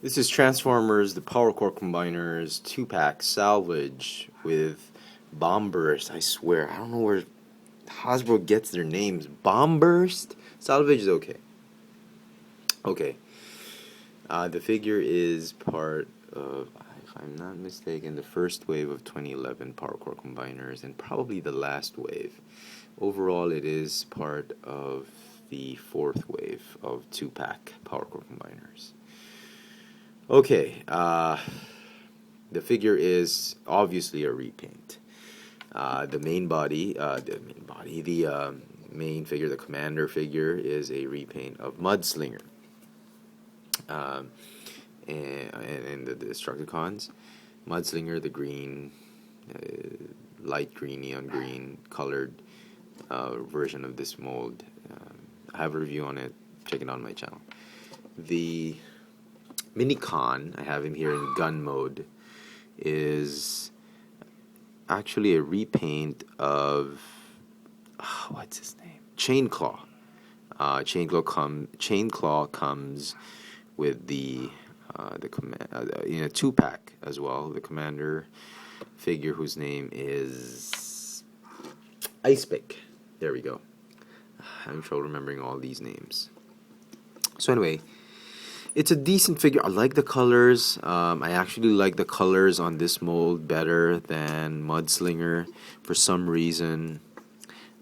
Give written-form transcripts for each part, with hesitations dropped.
This is Transformers, the Power Core Combiners 2-pack salvage with Bomb Burst. I swear, I don't know where Hasbro gets their names. Bomb Burst? Salvage is okay. Okay. The figure is part of, if I'm not mistaken, the first wave of 2011 Power Core Combiners and probably the last wave. Overall, it is part of the fourth wave of 2-pack Power Core Combiners. Okay, the figure is obviously a repaint. The main figure, the commander figure, is a repaint of Mudslinger. And the Destructicons, Mudslinger, the green, light green, neon green colored version of this mold. I have a review on it. Check it out on my channel. The Minicon, I have him here in gun mode, is actually a repaint of what's his name? Chainclaw. Chainclaw comes with the in a 2-pack as well. The commander figure, whose name is Icepick. There we go. I'm trouble remembering all these names. So anyway, it's a decent figure. I like the colors. I actually like the colors on this mold better than Mudslinger for some reason.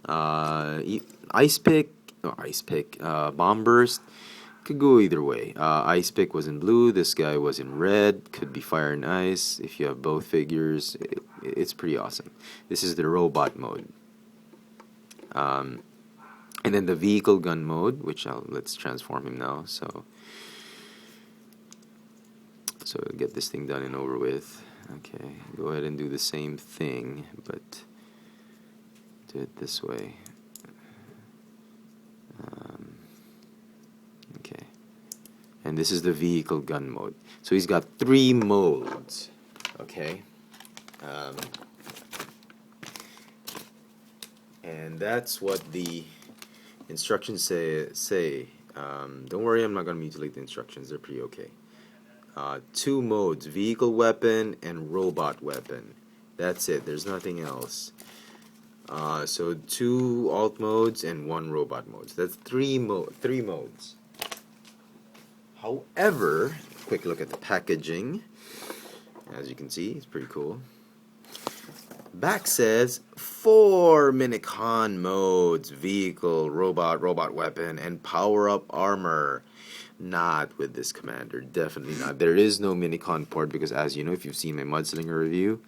Icepick, Bomb Burst could go either way. Icepick was in blue. This guy was in red. Could be fire and ice. If you have both figures, it's pretty awesome. This is the robot mode. And then the vehicle gun mode, which let's transform him now. So get this thing done and over with. Okay, go ahead and do the same thing, but do it this way. Okay, and this is the vehicle gun mode. So he's got 3 modes. Okay, and that's what the instructions say. Don't worry, I'm not going to mutilate the instructions. They're pretty okay. 2 modes, vehicle weapon and robot weapon. That's it. There's nothing else. So 2 alt modes and 1 robot mode. So that's 3 modes. However, quick look at the packaging. As you can see, it's pretty cool. Back says 4 Minicon modes: vehicle, robot weapon, and power-up armor. Not with this commander, definitely not. There is no Minicon port because, as you know, if you've seen my Mudslinger review,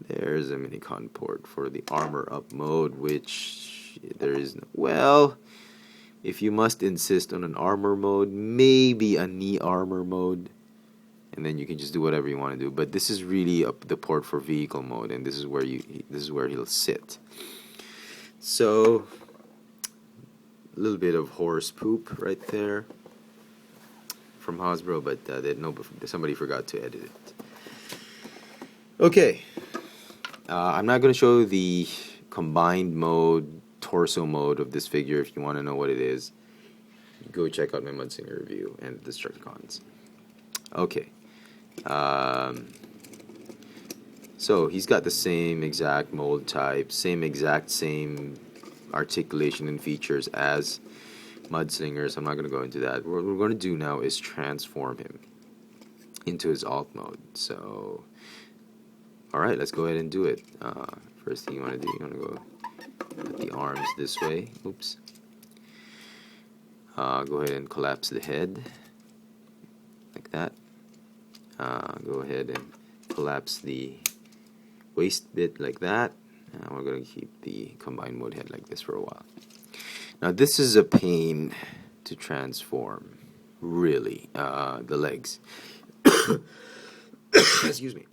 there's a Minicon port for the armor up mode, which there is no. Well, if you must insist on an armor mode, maybe a knee armor mode, and then you can just do whatever you want to do. But this is really the port for vehicle mode, and this is where he'll sit. So a little bit of horse poop right there from Hasbro, but somebody forgot to edit it. Okay, I'm not going to show the combined mode, torso mode of this figure. If you want to know what it is, go check out my Mudslinger review and the Destructicons. Okay, so he's got the same exact mold type, same articulation and features as Mudslinger, so I'm not going to go into that. What we're going to do now is transform him into his alt mode. So, alright, let's go ahead and do it. First thing you want to do, you want to go put the arms this way. Oops. Go ahead and collapse the head like that. Go ahead and collapse the waist bit like that. We're going to keep the combined mode head like this for a while. Now this is a pain to transform, really, the legs. Excuse me.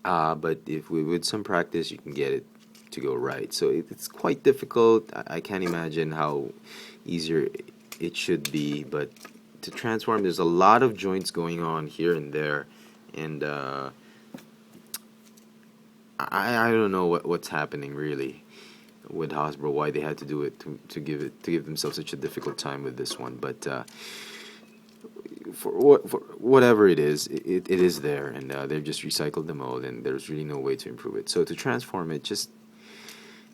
But with some practice, you can get it to go right. So it's quite difficult. I can't imagine how easier it should be. But to transform, there's a lot of joints going on here and there, and I don't know what's happening really with Hasbro, why they had to do it to give themselves such a difficult time with this one. But for whatever it is, it is there, and they've just recycled the mold, and there's really no way to improve it. So to transform it, just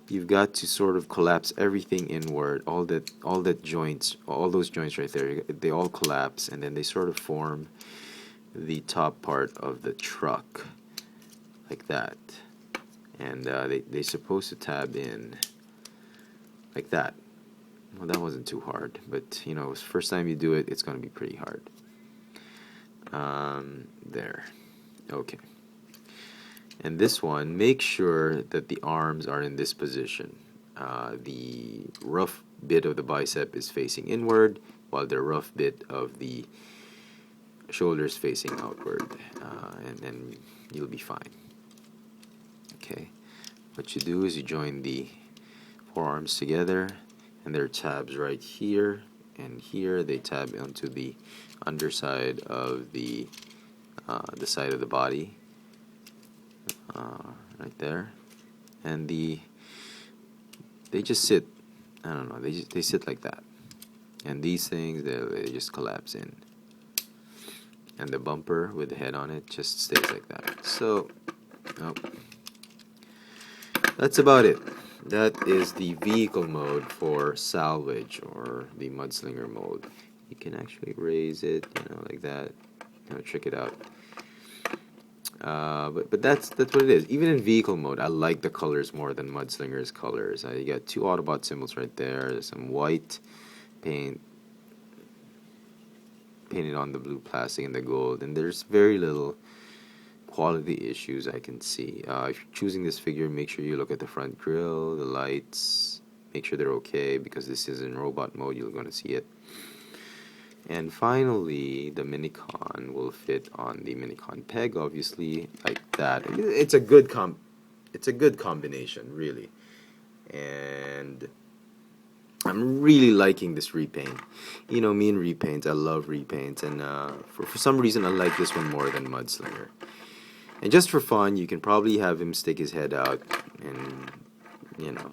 you've got to sort of collapse everything inward. All that joints, all those joints right there, they all collapse, and then they sort of form the top part of the truck, like that. And they're supposed to tab in like that. Well, that wasn't too hard, but you know, first time you do it, it's going to be pretty hard. There. Okay. And this one, make sure that the arms are in this position. The rough bit of the bicep is facing inward, while the rough bit of the shoulder is facing outward, and then you'll be fine. Okay. What you do is you join the forearms together, and there are tabs right here and here. They tab onto the underside of the side of the body, right there, and they just sit. I don't know. They sit like that, and these things they just collapse in, and the bumper with the head on it just stays like that. So, that's about it. That is the vehicle mode for salvage, or the mudslinger mode. You can actually raise it, you know, like that. You know, trick it out. But that's what it is. Even in vehicle mode, I like the colors more than Mudslinger's colors. You got two Autobot symbols right there. There's some white paint painted on the blue plastic and the gold, and there's very little quality issues I can see. If you're choosing this figure, make sure you look at the front grille, the lights, make sure they're okay, because this is in robot mode. You're going to see it. And finally, the Minicon will fit on the Minicon peg, obviously, like that. It's a good combination, really. And I'm really liking this repaint. You know, me and repaints, I love repaints, and for some reason I like this one more than Mudslinger. And just for fun, you can probably have him stick his head out, and you know,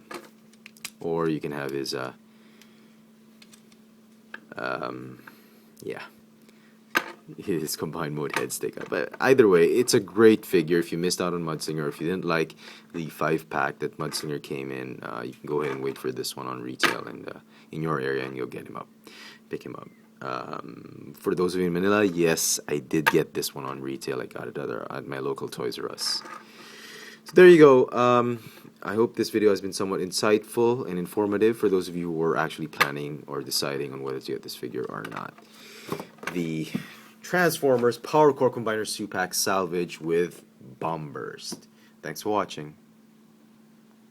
or you can have his his combined mode head stick up. But either way, it's a great figure. If you missed out on Mudslinger, if you didn't like the 5-pack that Mudslinger came in, you can go ahead and wait for this one on retail and in your area, and you'll get him up, pick him up. For those of you in Manila, yes, I did get this one on retail. I got it at my local Toys R Us. So there you go. I hope this video has been somewhat insightful and informative for those of you who are actually planning or deciding on whether to get this figure or not. The Transformers Power Core Combiner 2-pack Salvage with Bomb Burst. Thanks for watching.